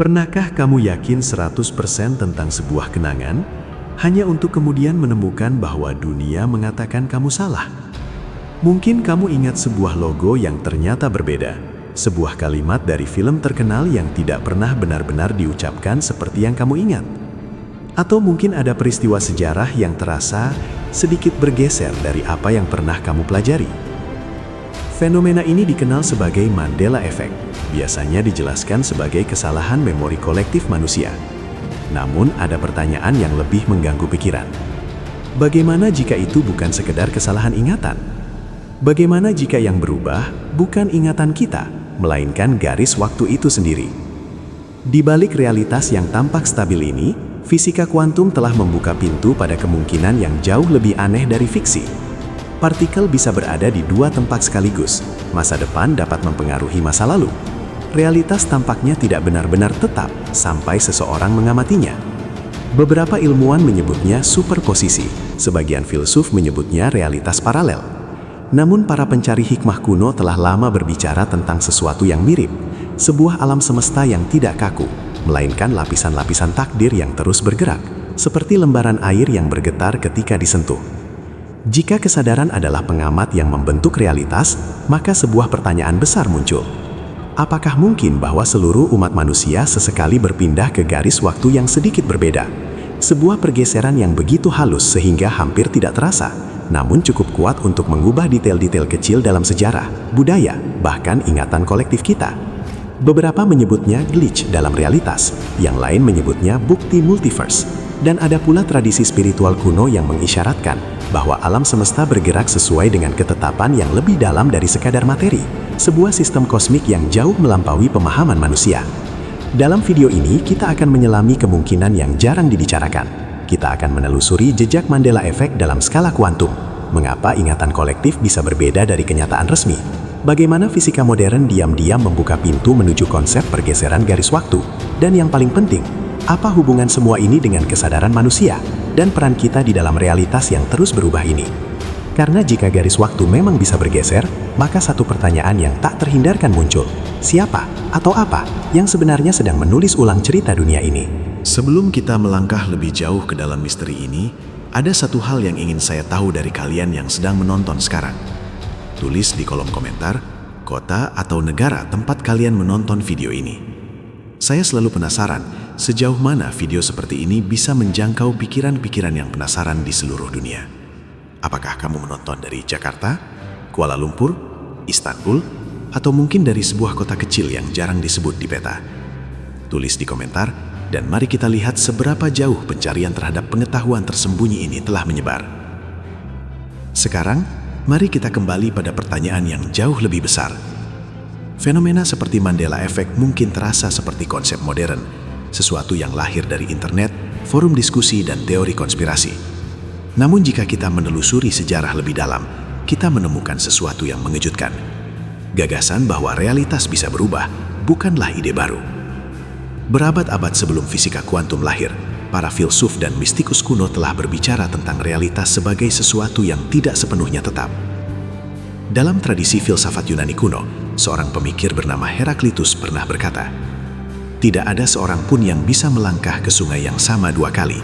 Pernahkah kamu yakin 100% tentang sebuah kenangan, hanya untuk kemudian menemukan bahwa dunia mengatakan kamu salah? Mungkin kamu ingat sebuah logo yang ternyata berbeda, sebuah kalimat dari film terkenal yang tidak pernah benar-benar diucapkan seperti yang kamu ingat. Atau mungkin ada peristiwa sejarah yang terasa sedikit bergeser dari apa yang pernah kamu pelajari. Fenomena ini dikenal sebagai Mandela Effect, biasanya dijelaskan sebagai kesalahan memori kolektif manusia. Namun ada pertanyaan yang lebih mengganggu pikiran. Bagaimana jika itu bukan sekedar kesalahan ingatan? Bagaimana jika yang berubah bukan ingatan kita, melainkan garis waktu itu sendiri? Di balik realitas yang tampak stabil ini, fisika kuantum telah membuka pintu pada kemungkinan yang jauh lebih aneh dari fiksi. Partikel bisa berada di dua tempat sekaligus. Masa depan dapat mempengaruhi masa lalu. Realitas tampaknya tidak benar-benar tetap sampai seseorang mengamatinya. Beberapa ilmuwan menyebutnya superposisi, sebagian filsuf menyebutnya realitas paralel. Namun para pencari hikmah kuno telah lama berbicara tentang sesuatu yang mirip, sebuah alam semesta yang tidak kaku, melainkan lapisan-lapisan takdir yang terus bergerak, seperti lembaran air yang bergetar ketika disentuh. Jika kesadaran adalah pengamat yang membentuk realitas, maka sebuah pertanyaan besar muncul. Apakah mungkin bahwa seluruh umat manusia sesekali berpindah ke garis waktu yang sedikit berbeda? Sebuah pergeseran yang begitu halus sehingga hampir tidak terasa, namun cukup kuat untuk mengubah detail-detail kecil dalam sejarah, budaya, bahkan ingatan kolektif kita. Beberapa menyebutnya glitch dalam realitas, yang lain menyebutnya bukti multiverse. Dan ada pula tradisi spiritual kuno yang mengisyaratkan bahwa alam semesta bergerak sesuai dengan ketetapan yang lebih dalam dari sekadar materi, sebuah sistem kosmik yang jauh melampaui pemahaman manusia. Dalam video ini, kita akan menyelami kemungkinan yang jarang dibicarakan. Kita akan menelusuri jejak Mandela Effect dalam skala kuantum, mengapa ingatan kolektif bisa berbeda dari kenyataan resmi, bagaimana fisika modern diam-diam membuka pintu menuju konsep pergeseran garis waktu, dan yang paling penting, apa hubungan semua ini dengan kesadaran manusia dan peran kita di dalam realitas yang terus berubah ini? Karena jika garis waktu memang bisa bergeser, maka satu pertanyaan yang tak terhindarkan muncul. Siapa atau apa yang sebenarnya sedang menulis ulang cerita dunia ini? Sebelum kita melangkah lebih jauh ke dalam misteri ini, ada satu hal yang ingin saya tahu dari kalian yang sedang menonton sekarang. Tulis di kolom komentar, kota atau negara tempat kalian menonton video ini. Saya selalu penasaran, sejauh mana video seperti ini bisa menjangkau pikiran-pikiran yang penasaran di seluruh dunia. Apakah kamu menonton dari Jakarta, Kuala Lumpur, Istanbul, atau mungkin dari sebuah kota kecil yang jarang disebut di peta? Tulis di komentar, dan mari kita lihat seberapa jauh pencarian terhadap pengetahuan tersembunyi ini telah menyebar. Sekarang, mari kita kembali pada pertanyaan yang jauh lebih besar. Fenomena seperti Mandela Effect mungkin terasa seperti konsep modern, sesuatu yang lahir dari internet, forum diskusi, dan teori konspirasi. Namun jika kita menelusuri sejarah lebih dalam, kita menemukan sesuatu yang mengejutkan. Gagasan bahwa realitas bisa berubah bukanlah ide baru. Berabad-abad sebelum fisika kuantum lahir, para filsuf dan mistikus kuno telah berbicara tentang realitas sebagai sesuatu yang tidak sepenuhnya tetap. Dalam tradisi filsafat Yunani kuno, seorang pemikir bernama Heraklitus pernah berkata, "Tidak ada seorang pun yang bisa melangkah ke sungai yang sama dua kali."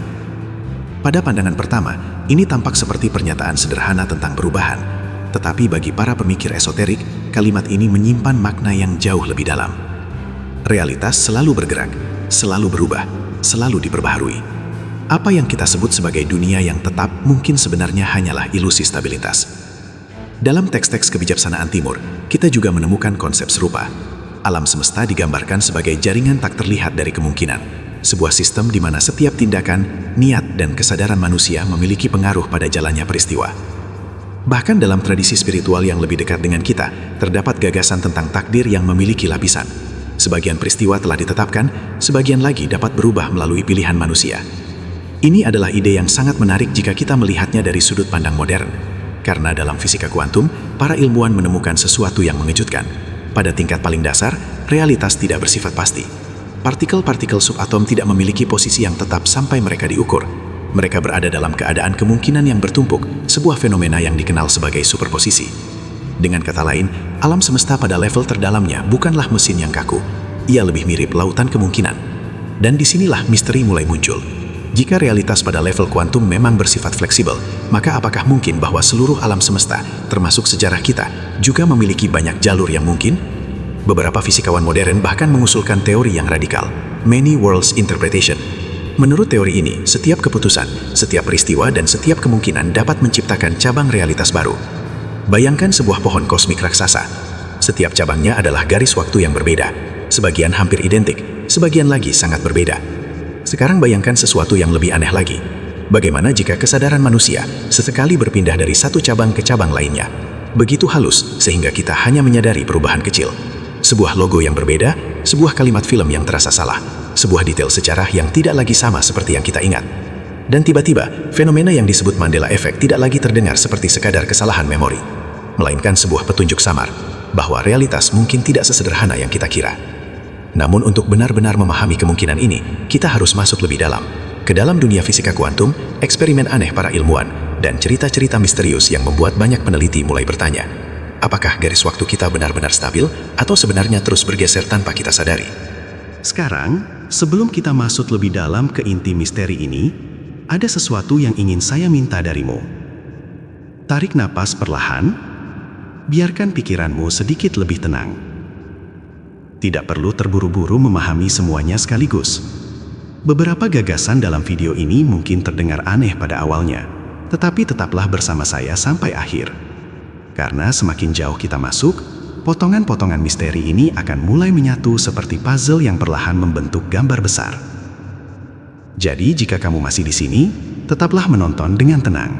Pada pandangan pertama, ini tampak seperti pernyataan sederhana tentang perubahan, tetapi bagi para pemikir esoterik, kalimat ini menyimpan makna yang jauh lebih dalam. Realitas selalu bergerak, selalu berubah, selalu diperbaharui. Apa yang kita sebut sebagai dunia yang tetap mungkin sebenarnya hanyalah ilusi stabilitas. Dalam teks-teks kebijaksanaan Timur, kita juga menemukan konsep serupa. Alam semesta digambarkan sebagai jaringan tak terlihat dari kemungkinan, sebuah sistem di mana setiap tindakan, niat, dan kesadaran manusia memiliki pengaruh pada jalannya peristiwa. Bahkan dalam tradisi spiritual yang lebih dekat dengan kita, terdapat gagasan tentang takdir yang memiliki lapisan. Sebagian peristiwa telah ditetapkan, sebagian lagi dapat berubah melalui pilihan manusia. Ini adalah ide yang sangat menarik jika kita melihatnya dari sudut pandang modern. Karena dalam fisika kuantum, para ilmuwan menemukan sesuatu yang mengejutkan. Pada tingkat paling dasar, realitas tidak bersifat pasti. Partikel-partikel subatom tidak memiliki posisi yang tetap sampai mereka diukur. Mereka berada dalam keadaan kemungkinan yang bertumpuk, sebuah fenomena yang dikenal sebagai superposisi. Dengan kata lain, alam semesta pada level terdalamnya bukanlah mesin yang kaku. Ia lebih mirip lautan kemungkinan. Dan disinilah misteri mulai muncul. Jika realitas pada level kuantum memang bersifat fleksibel, maka apakah mungkin bahwa seluruh alam semesta, termasuk sejarah kita, juga memiliki banyak jalur yang mungkin? Beberapa fisikawan modern bahkan mengusulkan teori yang radikal, Many Worlds Interpretation. Menurut teori ini, setiap keputusan, setiap peristiwa, dan setiap kemungkinan dapat menciptakan cabang realitas baru. Bayangkan sebuah pohon kosmik raksasa. Setiap cabangnya adalah garis waktu yang berbeda. Sebagian hampir identik, sebagian lagi sangat berbeda. Sekarang bayangkan sesuatu yang lebih aneh lagi. Bagaimana jika kesadaran manusia sesekali berpindah dari satu cabang ke cabang lainnya? Begitu halus sehingga kita hanya menyadari perubahan kecil. Sebuah logo yang berbeda, sebuah kalimat film yang terasa salah, sebuah detail sejarah yang tidak lagi sama seperti yang kita ingat. Dan tiba-tiba, fenomena yang disebut Mandela Effect tidak lagi terdengar seperti sekadar kesalahan memori, melainkan sebuah petunjuk samar bahwa realitas mungkin tidak sesederhana yang kita kira. Namun untuk benar-benar memahami kemungkinan ini, kita harus masuk lebih dalam, ke dalam dunia fisika kuantum, eksperimen aneh para ilmuwan, dan cerita-cerita misterius yang membuat banyak peneliti mulai bertanya, apakah garis waktu kita benar-benar stabil atau sebenarnya terus bergeser tanpa kita sadari? Sekarang, sebelum kita masuk lebih dalam ke inti misteri ini, ada sesuatu yang ingin saya minta darimu. Tarik napas perlahan, biarkan pikiranmu sedikit lebih tenang. Tidak perlu terburu-buru memahami semuanya sekaligus. Beberapa gagasan dalam video ini mungkin terdengar aneh pada awalnya, tetapi tetaplah bersama saya sampai akhir. Karena semakin jauh kita masuk, potongan-potongan misteri ini akan mulai menyatu seperti puzzle yang perlahan membentuk gambar besar. Jadi, jika kamu masih di sini, tetaplah menonton dengan tenang.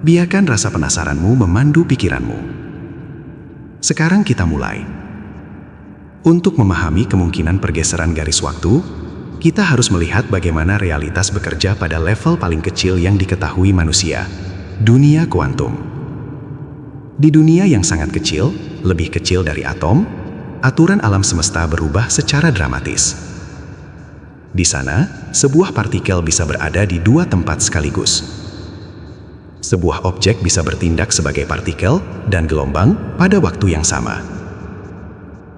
Biarkan rasa penasaranmu memandu pikiranmu. Sekarang kita mulai. Untuk memahami kemungkinan pergeseran garis waktu, kita harus melihat bagaimana realitas bekerja pada level paling kecil yang diketahui manusia, dunia kuantum. Di dunia yang sangat kecil, lebih kecil dari atom, aturan alam semesta berubah secara dramatis. Di sana, sebuah partikel bisa berada di dua tempat sekaligus. Sebuah objek bisa bertindak sebagai partikel dan gelombang pada waktu yang sama.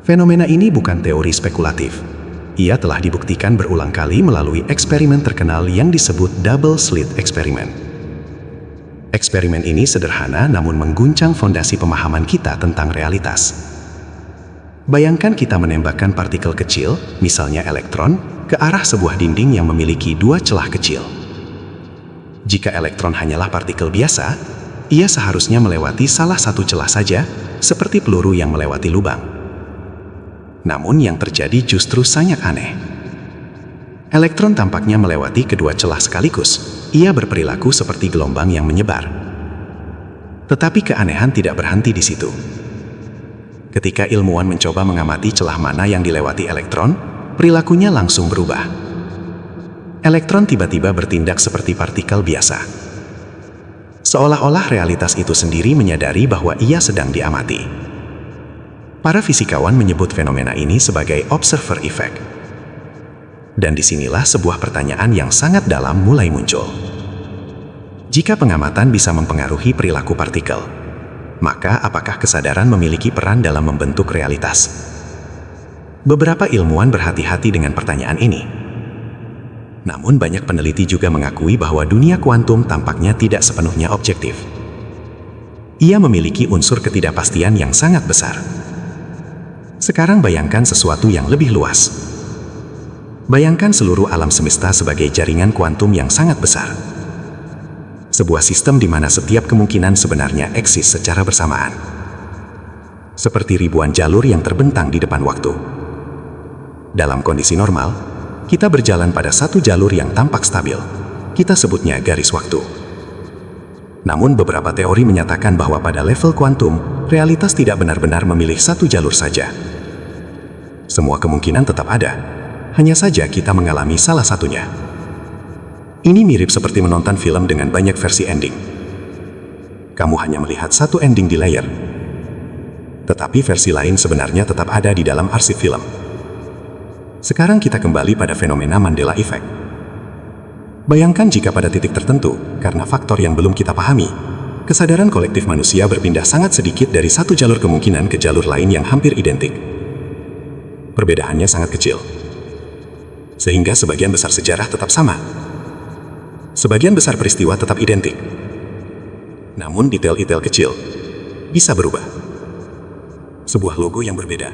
Fenomena ini bukan teori spekulatif. Ia telah dibuktikan berulang kali melalui eksperimen terkenal yang disebut Double Slit Experiment. Eksperimen ini sederhana namun mengguncang fondasi pemahaman kita tentang realitas. Bayangkan kita menembakkan partikel kecil, misalnya elektron, ke arah sebuah dinding yang memiliki dua celah kecil. Jika elektron hanyalah partikel biasa, ia seharusnya melewati salah satu celah saja, seperti peluru yang melewati lubang. Namun yang terjadi justru sangat aneh. Elektron tampaknya melewati kedua celah sekaligus. Ia berperilaku seperti gelombang yang menyebar. Tetapi keanehan tidak berhenti di situ. Ketika ilmuwan mencoba mengamati celah mana yang dilewati elektron, perilakunya langsung berubah. Elektron tiba-tiba bertindak seperti partikel biasa. Seolah-olah realitas itu sendiri menyadari bahwa ia sedang diamati. Para fisikawan menyebut fenomena ini sebagai observer effect. Dan disinilah sebuah pertanyaan yang sangat dalam mulai muncul. Jika pengamatan bisa mempengaruhi perilaku partikel, maka apakah kesadaran memiliki peran dalam membentuk realitas? Beberapa ilmuwan berhati-hati dengan pertanyaan ini. Namun banyak peneliti juga mengakui bahwa dunia kuantum tampaknya tidak sepenuhnya objektif. Ia memiliki unsur ketidakpastian yang sangat besar. Sekarang bayangkan sesuatu yang lebih luas. Bayangkan seluruh alam semesta sebagai jaringan kuantum yang sangat besar. Sebuah sistem di mana setiap kemungkinan sebenarnya eksis secara bersamaan. Seperti ribuan jalur yang terbentang di depan waktu. Dalam kondisi normal, kita berjalan pada satu jalur yang tampak stabil. Kita sebutnya garis waktu. Namun beberapa teori menyatakan bahwa pada level kuantum, realitas tidak benar-benar memilih satu jalur saja. Semua kemungkinan tetap ada, hanya saja kita mengalami salah satunya. Ini mirip seperti menonton film dengan banyak versi ending. Kamu hanya melihat satu ending di layar, tetapi versi lain sebenarnya tetap ada di dalam arsip film. Sekarang kita kembali pada fenomena Mandela Effect. Bayangkan jika pada titik tertentu, karena faktor yang belum kita pahami, kesadaran kolektif manusia berpindah sangat sedikit dari satu jalur kemungkinan ke jalur lain yang hampir identik. Perbedaannya sangat kecil. Sehingga sebagian besar sejarah tetap sama. Sebagian besar peristiwa tetap identik. Namun detail-detail kecil bisa berubah. Sebuah logo yang berbeda.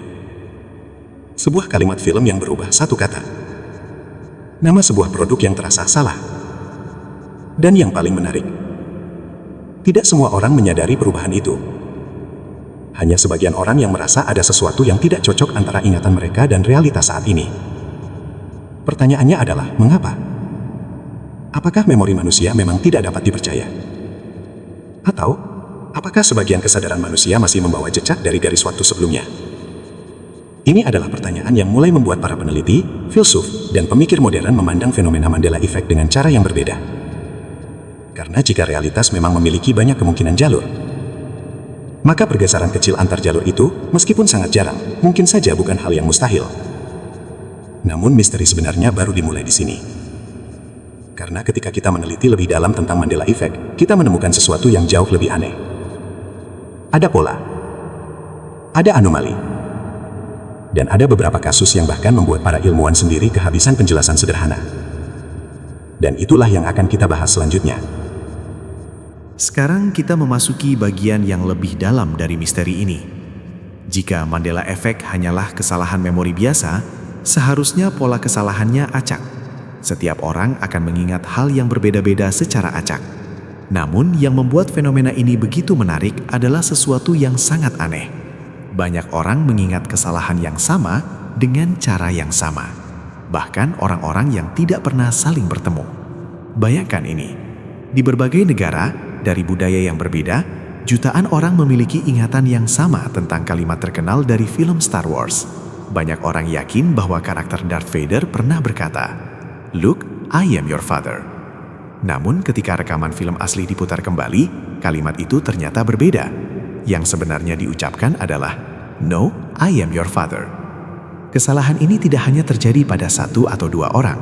Sebuah kalimat film yang berubah satu kata. Nama sebuah produk yang terasa salah. Dan yang paling menarik, tidak semua orang menyadari perubahan itu. Hanya sebagian orang yang merasa ada sesuatu yang tidak cocok antara ingatan mereka dan realitas saat ini. Pertanyaannya adalah, mengapa? Apakah memori manusia memang tidak dapat dipercaya? Atau, apakah sebagian kesadaran manusia masih membawa jejak dari garis waktu sebelumnya? Ini adalah pertanyaan yang mulai membuat para peneliti, filsuf, dan pemikir modern memandang fenomena Mandela Effect dengan cara yang berbeda. Karena jika realitas memang memiliki banyak kemungkinan jalur, maka pergeseran kecil antar jalur itu, meskipun sangat jarang, mungkin saja bukan hal yang mustahil. Namun misteri sebenarnya baru dimulai di sini. Karena ketika kita meneliti lebih dalam tentang Mandela Effect, kita menemukan sesuatu yang jauh lebih aneh. Ada pola, ada anomali, dan ada beberapa kasus yang bahkan membuat para ilmuwan sendiri kehabisan penjelasan sederhana. Dan itulah yang akan kita bahas selanjutnya. Sekarang kita memasuki bagian yang lebih dalam dari misteri ini. Jika Mandela Effect hanyalah kesalahan memori biasa, seharusnya pola kesalahannya acak. Setiap orang akan mengingat hal yang berbeda-beda secara acak. Namun yang membuat fenomena ini begitu menarik adalah sesuatu yang sangat aneh. Banyak orang mengingat kesalahan yang sama dengan cara yang sama. Bahkan orang-orang yang tidak pernah saling bertemu. Bayangkan ini, di berbagai negara, dari budaya yang berbeda, jutaan orang memiliki ingatan yang sama tentang kalimat terkenal dari film Star Wars. Banyak orang yakin bahwa karakter Darth Vader pernah berkata, "Luke, I am your father." Namun ketika rekaman film asli diputar kembali, kalimat itu ternyata berbeda. Yang sebenarnya diucapkan adalah, "No, I am your father." Kesalahan ini tidak hanya terjadi pada satu atau dua orang.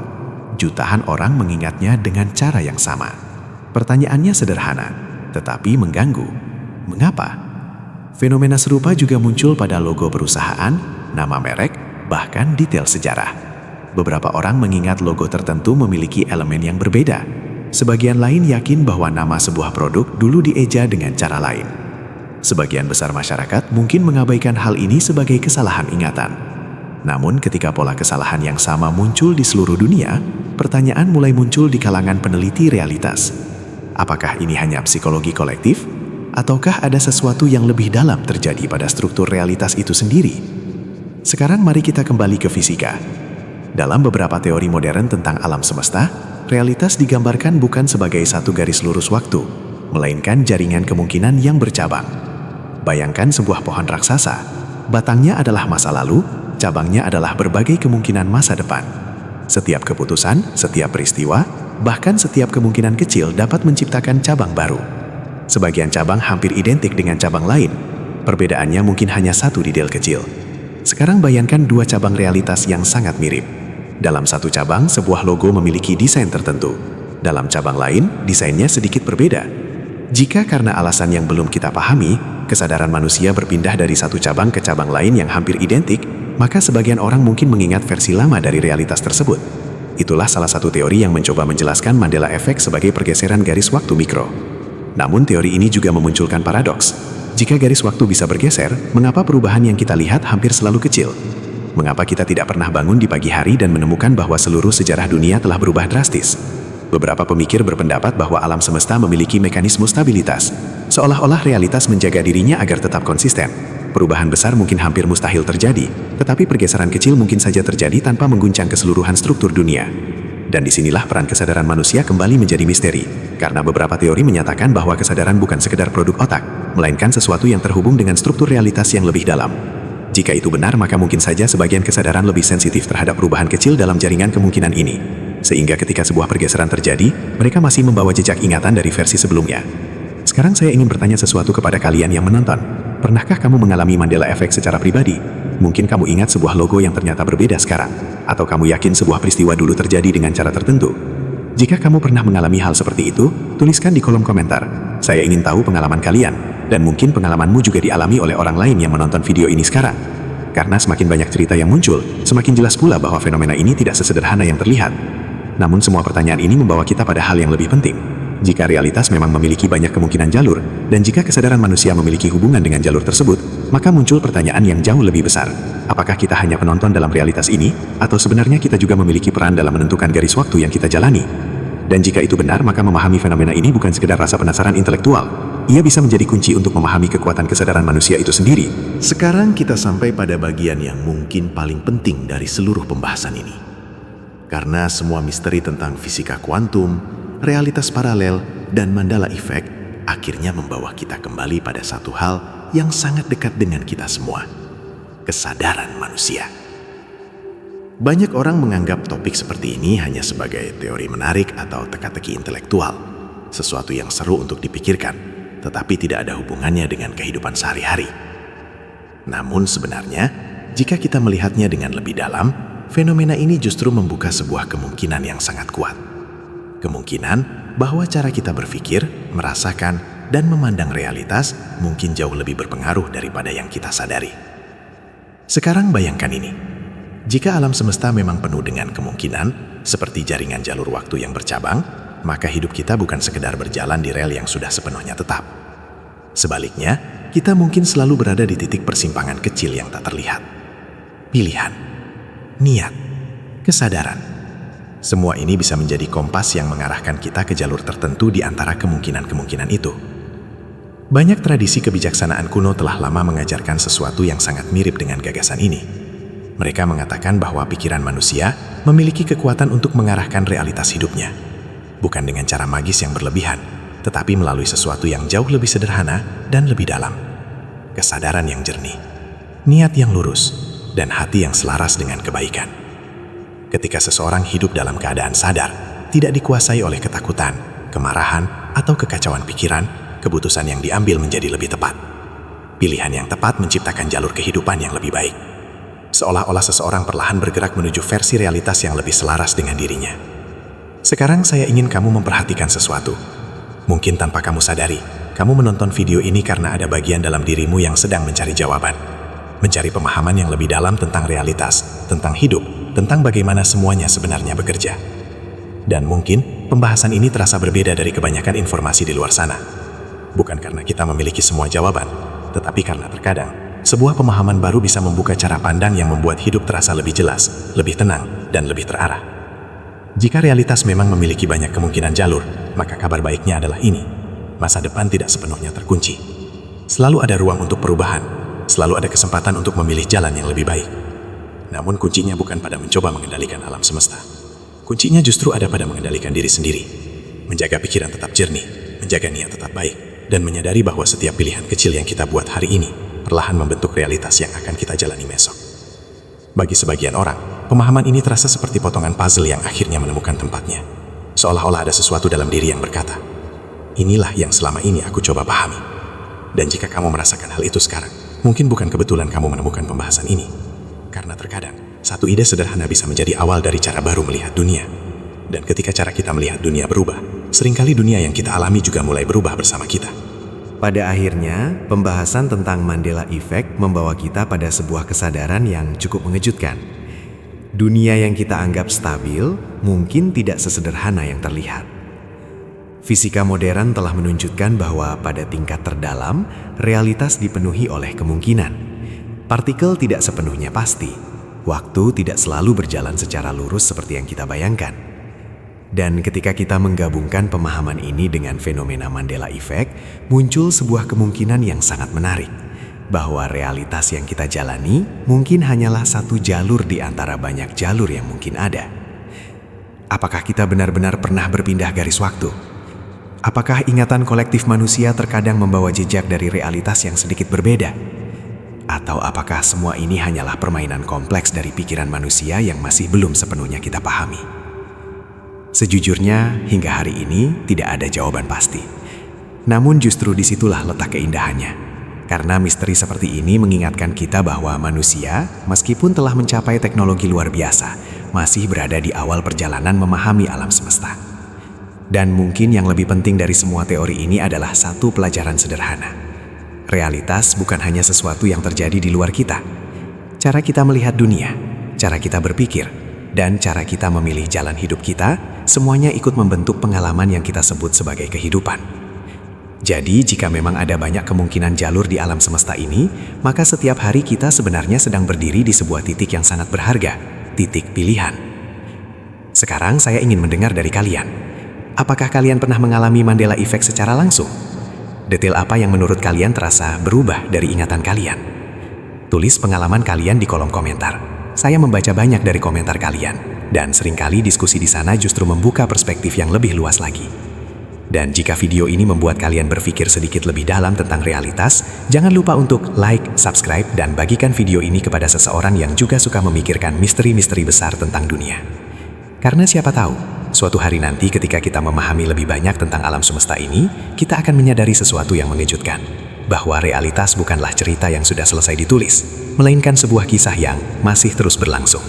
Jutaan orang mengingatnya dengan cara yang sama. Pertanyaannya sederhana, tetapi mengganggu. Mengapa? Fenomena serupa juga muncul pada logo perusahaan, nama merek, bahkan detail sejarah. Beberapa orang mengingat logo tertentu memiliki elemen yang berbeda. Sebagian lain yakin bahwa nama sebuah produk dulu dieja dengan cara lain. Sebagian besar masyarakat mungkin mengabaikan hal ini sebagai kesalahan ingatan. Namun ketika pola kesalahan yang sama muncul di seluruh dunia, pertanyaan mulai muncul di kalangan peneliti realitas. Apakah ini hanya psikologi kolektif? Ataukah ada sesuatu yang lebih dalam terjadi pada struktur realitas itu sendiri? Sekarang mari kita kembali ke fisika. Dalam beberapa teori modern tentang alam semesta, realitas digambarkan bukan sebagai satu garis lurus waktu, melainkan jaringan kemungkinan yang bercabang. Bayangkan sebuah pohon raksasa. Batangnya adalah masa lalu, cabangnya adalah berbagai kemungkinan masa depan. Setiap keputusan, setiap peristiwa, bahkan setiap kemungkinan kecil dapat menciptakan cabang baru. Sebagian cabang hampir identik dengan cabang lain. Perbedaannya mungkin hanya satu detail kecil. Sekarang bayangkan dua cabang realitas yang sangat mirip. Dalam satu cabang, sebuah logo memiliki desain tertentu. Dalam cabang lain, desainnya sedikit berbeda. Jika karena alasan yang belum kita pahami, kesadaran manusia berpindah dari satu cabang ke cabang lain yang hampir identik, maka sebagian orang mungkin mengingat versi lama dari realitas tersebut. Itulah salah satu teori yang mencoba menjelaskan Mandela Effect sebagai pergeseran garis waktu mikro. Namun teori ini juga memunculkan paradoks. Jika garis waktu bisa bergeser, mengapa perubahan yang kita lihat hampir selalu kecil? Mengapa kita tidak pernah bangun di pagi hari dan menemukan bahwa seluruh sejarah dunia telah berubah drastis? Beberapa pemikir berpendapat bahwa alam semesta memiliki mekanisme stabilitas, seolah-olah realitas menjaga dirinya agar tetap konsisten. Perubahan besar mungkin hampir mustahil terjadi, tetapi pergeseran kecil mungkin saja terjadi tanpa mengguncang keseluruhan struktur dunia. Dan disinilah peran kesadaran manusia kembali menjadi misteri, karena beberapa teori menyatakan bahwa kesadaran bukan sekedar produk otak, melainkan sesuatu yang terhubung dengan struktur realitas yang lebih dalam. Jika itu benar, maka mungkin saja sebagian kesadaran lebih sensitif terhadap perubahan kecil dalam jaringan kemungkinan ini. Sehingga ketika sebuah pergeseran terjadi, mereka masih membawa jejak ingatan dari versi sebelumnya. Sekarang saya ingin bertanya sesuatu kepada kalian yang menonton. Pernahkah kamu mengalami Mandela Effect secara pribadi? Mungkin kamu ingat sebuah logo yang ternyata berbeda sekarang. Atau kamu yakin sebuah peristiwa dulu terjadi dengan cara tertentu? Jika kamu pernah mengalami hal seperti itu, tuliskan di kolom komentar. Saya ingin tahu pengalaman kalian. Dan mungkin pengalamanmu juga dialami oleh orang lain yang menonton video ini sekarang. Karena semakin banyak cerita yang muncul, semakin jelas pula bahwa fenomena ini tidak sesederhana yang terlihat. Namun semua pertanyaan ini membawa kita pada hal yang lebih penting. Jika realitas memang memiliki banyak kemungkinan jalur, dan jika kesadaran manusia memiliki hubungan dengan jalur tersebut, maka muncul pertanyaan yang jauh lebih besar. Apakah kita hanya penonton dalam realitas ini, atau sebenarnya kita juga memiliki peran dalam menentukan garis waktu yang kita jalani? Dan jika itu benar, maka memahami fenomena ini bukan sekedar rasa penasaran intelektual. Ia bisa menjadi kunci untuk memahami kekuatan kesadaran manusia itu sendiri. Sekarang kita sampai pada bagian yang mungkin paling penting dari seluruh pembahasan ini. Karena semua misteri tentang fisika kuantum, realitas paralel, dan Mandela Effect akhirnya membawa kita kembali pada satu hal yang sangat dekat dengan kita semua. Kesadaran manusia. Banyak orang menganggap topik seperti ini hanya sebagai teori menarik atau teka-teki intelektual, sesuatu yang seru untuk dipikirkan, tetapi tidak ada hubungannya dengan kehidupan sehari-hari. Namun sebenarnya, jika kita melihatnya dengan lebih dalam, fenomena ini justru membuka sebuah kemungkinan yang sangat kuat. Kemungkinan bahwa cara kita berpikir, merasakan, dan memandang realitas mungkin jauh lebih berpengaruh daripada yang kita sadari. Sekarang bayangkan ini. Jika alam semesta memang penuh dengan kemungkinan, seperti jaringan jalur waktu yang bercabang, maka hidup kita bukan sekedar berjalan di rel yang sudah sepenuhnya tetap. Sebaliknya, kita mungkin selalu berada di titik persimpangan kecil yang tak terlihat. Pilihan, niat, kesadaran. Semua ini bisa menjadi kompas yang mengarahkan kita ke jalur tertentu di antara kemungkinan-kemungkinan itu. Banyak tradisi kebijaksanaan kuno telah lama mengajarkan sesuatu yang sangat mirip dengan gagasan ini. Mereka mengatakan bahwa pikiran manusia memiliki kekuatan untuk mengarahkan realitas hidupnya. Bukan dengan cara magis yang berlebihan, tetapi melalui sesuatu yang jauh lebih sederhana dan lebih dalam. Kesadaran yang jernih, niat yang lurus, dan hati yang selaras dengan kebaikan. Ketika seseorang hidup dalam keadaan sadar, tidak dikuasai oleh ketakutan, kemarahan, atau kekacauan pikiran, keputusan yang diambil menjadi lebih tepat. Pilihan yang tepat menciptakan jalur kehidupan yang lebih baik. Seolah-olah seseorang perlahan bergerak menuju versi realitas yang lebih selaras dengan dirinya. Sekarang saya ingin kamu memperhatikan sesuatu. Mungkin tanpa kamu sadari, kamu menonton video ini karena ada bagian dalam dirimu yang sedang mencari jawaban. Mencari pemahaman yang lebih dalam tentang realitas, tentang hidup, tentang bagaimana semuanya sebenarnya bekerja. Dan mungkin pembahasan ini terasa berbeda dari kebanyakan informasi di luar sana. Bukan karena kita memiliki semua jawaban, tetapi karena terkadang sebuah pemahaman baru bisa membuka cara pandang yang membuat hidup terasa lebih jelas, lebih tenang, dan lebih terarah. Jika realitas memang memiliki banyak kemungkinan jalur, maka kabar baiknya adalah ini. Masa depan tidak sepenuhnya terkunci. Selalu ada ruang untuk perubahan, selalu ada kesempatan untuk memilih jalan yang lebih baik. Namun kuncinya bukan pada mencoba mengendalikan alam semesta. Kuncinya justru ada pada mengendalikan diri sendiri. Menjaga pikiran tetap jernih, menjaga niat tetap baik, dan menyadari bahwa setiap pilihan kecil yang kita buat hari ini perlahan membentuk realitas yang akan kita jalani besok. Bagi sebagian orang, pemahaman ini terasa seperti potongan puzzle yang akhirnya menemukan tempatnya. Seolah-olah ada sesuatu dalam diri yang berkata, inilah yang selama ini aku coba pahami. Dan jika kamu merasakan hal itu sekarang, mungkin bukan kebetulan kamu menemukan pembahasan ini. Karena terkadang, satu ide sederhana bisa menjadi awal dari cara baru melihat dunia. Dan ketika cara kita melihat dunia berubah, seringkali dunia yang kita alami juga mulai berubah bersama kita. Pada akhirnya, pembahasan tentang Mandela Effect membawa kita pada sebuah kesadaran yang cukup mengejutkan. Dunia yang kita anggap stabil mungkin tidak sesederhana yang terlihat. Fisika modern telah menunjukkan bahwa pada tingkat terdalam, realitas dipenuhi oleh kemungkinan. Partikel tidak sepenuhnya pasti. Waktu tidak selalu berjalan secara lurus seperti yang kita bayangkan. Dan ketika kita menggabungkan pemahaman ini dengan fenomena Mandela Effect, muncul sebuah kemungkinan yang sangat menarik, bahwa realitas yang kita jalani mungkin hanyalah satu jalur di antara banyak jalur yang mungkin ada. Apakah kita benar-benar pernah berpindah garis waktu? Apakah ingatan kolektif manusia terkadang membawa jejak dari realitas yang sedikit berbeda? Atau apakah semua ini hanyalah permainan kompleks dari pikiran manusia yang masih belum sepenuhnya kita pahami? Sejujurnya, hingga hari ini tidak ada jawaban pasti. Namun justru disitulah letak keindahannya. Karena misteri seperti ini mengingatkan kita bahwa manusia, meskipun telah mencapai teknologi luar biasa, masih berada di awal perjalanan memahami alam semesta. Dan mungkin yang lebih penting dari semua teori ini adalah satu pelajaran sederhana. Realitas bukan hanya sesuatu yang terjadi di luar kita. cara kita melihat dunia, cara kita berpikir, dan cara kita memilih jalan hidup kita, semuanya ikut membentuk pengalaman yang kita sebut sebagai kehidupan. Jadi, jika memang ada banyak kemungkinan jalur di alam semesta ini, maka setiap hari kita sebenarnya sedang berdiri di sebuah titik yang sangat berharga, titik pilihan. Sekarang saya ingin mendengar dari kalian. Apakah kalian pernah mengalami Mandela Effect secara langsung? Detail apa yang menurut kalian terasa berubah dari ingatan kalian? Tulis pengalaman kalian di kolom komentar. Saya membaca banyak dari komentar kalian, dan seringkali diskusi di sana justru membuka perspektif yang lebih luas lagi. Dan jika video ini membuat kalian berpikir sedikit lebih dalam tentang realitas, jangan lupa untuk like, subscribe, dan bagikan video ini kepada seseorang yang juga suka memikirkan misteri-misteri besar tentang dunia. Karena siapa tahu, suatu hari nanti ketika kita memahami lebih banyak tentang alam semesta ini, kita akan menyadari sesuatu yang mengejutkan. Bahwa realitas bukanlah cerita yang sudah selesai ditulis, melainkan sebuah kisah yang masih terus berlangsung.